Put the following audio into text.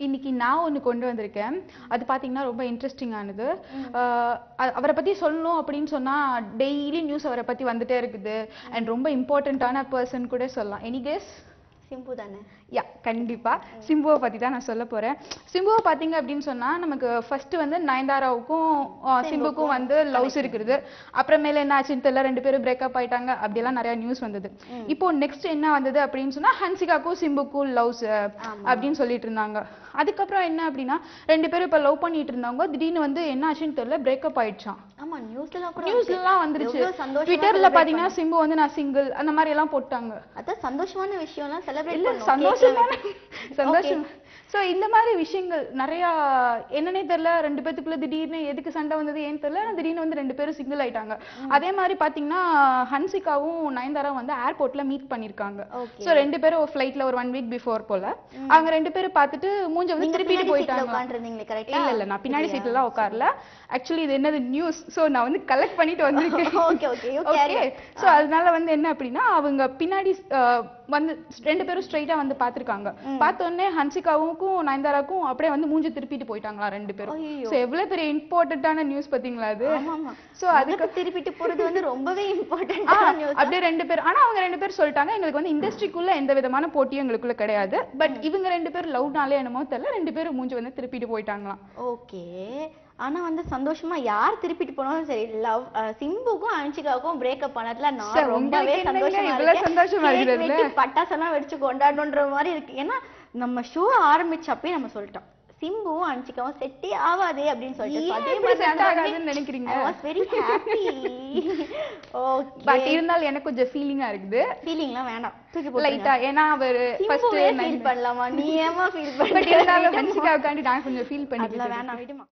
இன்னைக்கு நான் ஒன்று கொண்டு வந்திருக்கேன். அது பார்த்தீங்கன்னா ரொம்ப இன்ட்ரெஸ்டிங்கானது. அவரை பற்றி சொல்லணும் அப்படின்னு சொன்னால் டெய்லி நியூஸ் அவரை பற்றி வந்துட்டே இருக்குது. அண்ட் ரொம்ப இம்பார்ட்டண்ட்டான பர்சன் கூட சொல்லலாம். Any guess? சிம்பு தானே? யா, கண்டிப்பா சிம்புவை பத்தி தான் நான் சொல்ல போறேன். சிம்புவை பாத்தீங்க அப்படின்னு சொன்னா நமக்கு ஃபர்ஸ்ட் வந்து நயன்தாராவுக்கும் சிம்புக்கும் வந்து லவ்ஸ் இருக்குது. அப்புறமேல என்ன ஆச்சுன்னு தெரியல, 2 பேரும் பிரேக்கப் ஆயிட்டாங்க, அப்படியெல்லாம் நிறைய நியூஸ் வந்தது. இப்போ நெக்ஸ்ட் என்ன வந்தது அப்படின்னு சொன்னா ஹன்சிகாக்கும் சிம்புக்கும் லவ்ஸ் அப்படின்னு சொல்லிட்டு இருந்தாங்க. அதுக்கப்புறம் என்ன அப்படின்னா 2 பேரும் இப்ப லவ் பண்ணிட்டு இருந்தாங்க, திடீர்னு வந்து என்ன ஆச்சுன்னு தெரியல, பிரேக்கப் ஆயிடுச்சான். ஆமா, நியூஸ்லாம் வந்துருச்சு. ட்விட்டர்ல பாத்தீங்கன்னா சிம்பு வந்து நான் சிங்கிள் அந்த மாதிரி எல்லாம் போட்டாங்க. அதான் சந்தோஷமான விஷயம்லாம் செலிப்ரேட் பண்ணோம். சந்தோஷம். சோ இந்த மாதிரி விஷயங்கள் நிறைய என்னன்னே தெரியல, 2 பேத்துக்குள்ள திடீர்னு எதுக்கு சண்டை வந்தது ஏன்னு தெரியல, திடீர்னு வந்து 2 பேரும் சிங்கிள் ஆயிட்டாங்க. அதே மாதிரி பாத்தீங்கன்னா ஹன்சிகாவும் நயன்தாரா வந்து ஏர்போர்ட்ல மீட் பண்ணிருக்காங்க. சோ 2 பேரும் ஃபிளைட்ல ஒரு 1 வீக் பிஃபோர் போல அவங்க 2 பேரும் பார்த்துட்டு மூஞ்ச வந்து திருப்பிட்டு போயிட்டாங்க. இல்ல நான் பின்னாடி சீட்ல எல்லாம் உட்காரல. ஆக்சுவலி இது என்னது நியூஸ், சோ நான் வந்து கலெக்ட் பண்ணிட்டு வந்திருக்கேன். ஓகே. சோ அதனால வந்து என்ன அப்படின்னா அவங்க பின்னாடி வந்து 2 பேரும் ஸ்ட்ரைட்டா வந்து பாத்துருக்காங்க. பார்த்த உடனே ஹன்சிகாவுக்கும் நயன்தாராக்கும் அப்படியே வந்து மூஞ்சி திருப்பிட்டு போயிட்டாங்களா 2 பேரும். சோ எவ்வளவு பெரிய இம்பார்ட்டன்ட்டான நியூஸ் பாத்தீங்களா அது? சோ அதுக்கு திருப்பிட்டு போறது வந்து ரொம்பவே இம்பார்ட்டன்ட்டான நியூஸ். அப்படியே 2 பேரும், ஆனா அவங்க 2 பேரும் சொல்லிட்டாங்க எங்களுக்கு வந்து இண்டஸ்ட்ரிக்குள்ள எந்த விதமான போட்டியும் எங்களுக்குள்ள கிடையாது. பட் இவங்க 2 பேரும் லவ்னாலே என்னமோ தெரியல 2 பேரும் மூஞ்சி வந்து திருப்பிட்டு போயிட்டாங்களாம். ஓகே. ஆனா வந்து சந்தோஷமா யார் திருப்பிட்டு போனாலும் சரி, லவ் சிம்புக்கும் ஹன்சிகாவுக்கும் பிரேக்கப் பண்ணதுல நான் ரொம்பவே சந்தோஷமா இருக்கேன். பட்டாசெல்லாம் வெடிச்சு கொண்டாடணுன்ற மாதிரி இருக்கு. ஏன்னா நம்ம ஷோ ஆரம்பிச்சப்பே நம்ம சொல்லிட்டோம் சிம்புவும் ஹன்சிகாவும் செட்டே ஆகாதே அப்படின்னு சொல்லிட்டு. அதே மாதிரி செட் ஆகாதுன்னு நினைக்கிறீங்க? I was very happy. Okay. But இருந்தாலும் எனக்கு கொஞ்சம் ஃபீலிங்கா இருக்குது. ஃபீலிங்லாம் வேணாம், தூக்கி போடுங்க லைட்டா. ஏன்னா அவர் ஃபர்ஸ்ட் ஃபீல் பண்ணலாமா? நீ ஏமா ஃபீல் பண்ண? பட் இருந்தாலும் ஹன்சிகாவுக்காண்டி நான் கொஞ்சம் ஃபீல் பண்ணிட்டேன். வேணாம், விடுமா.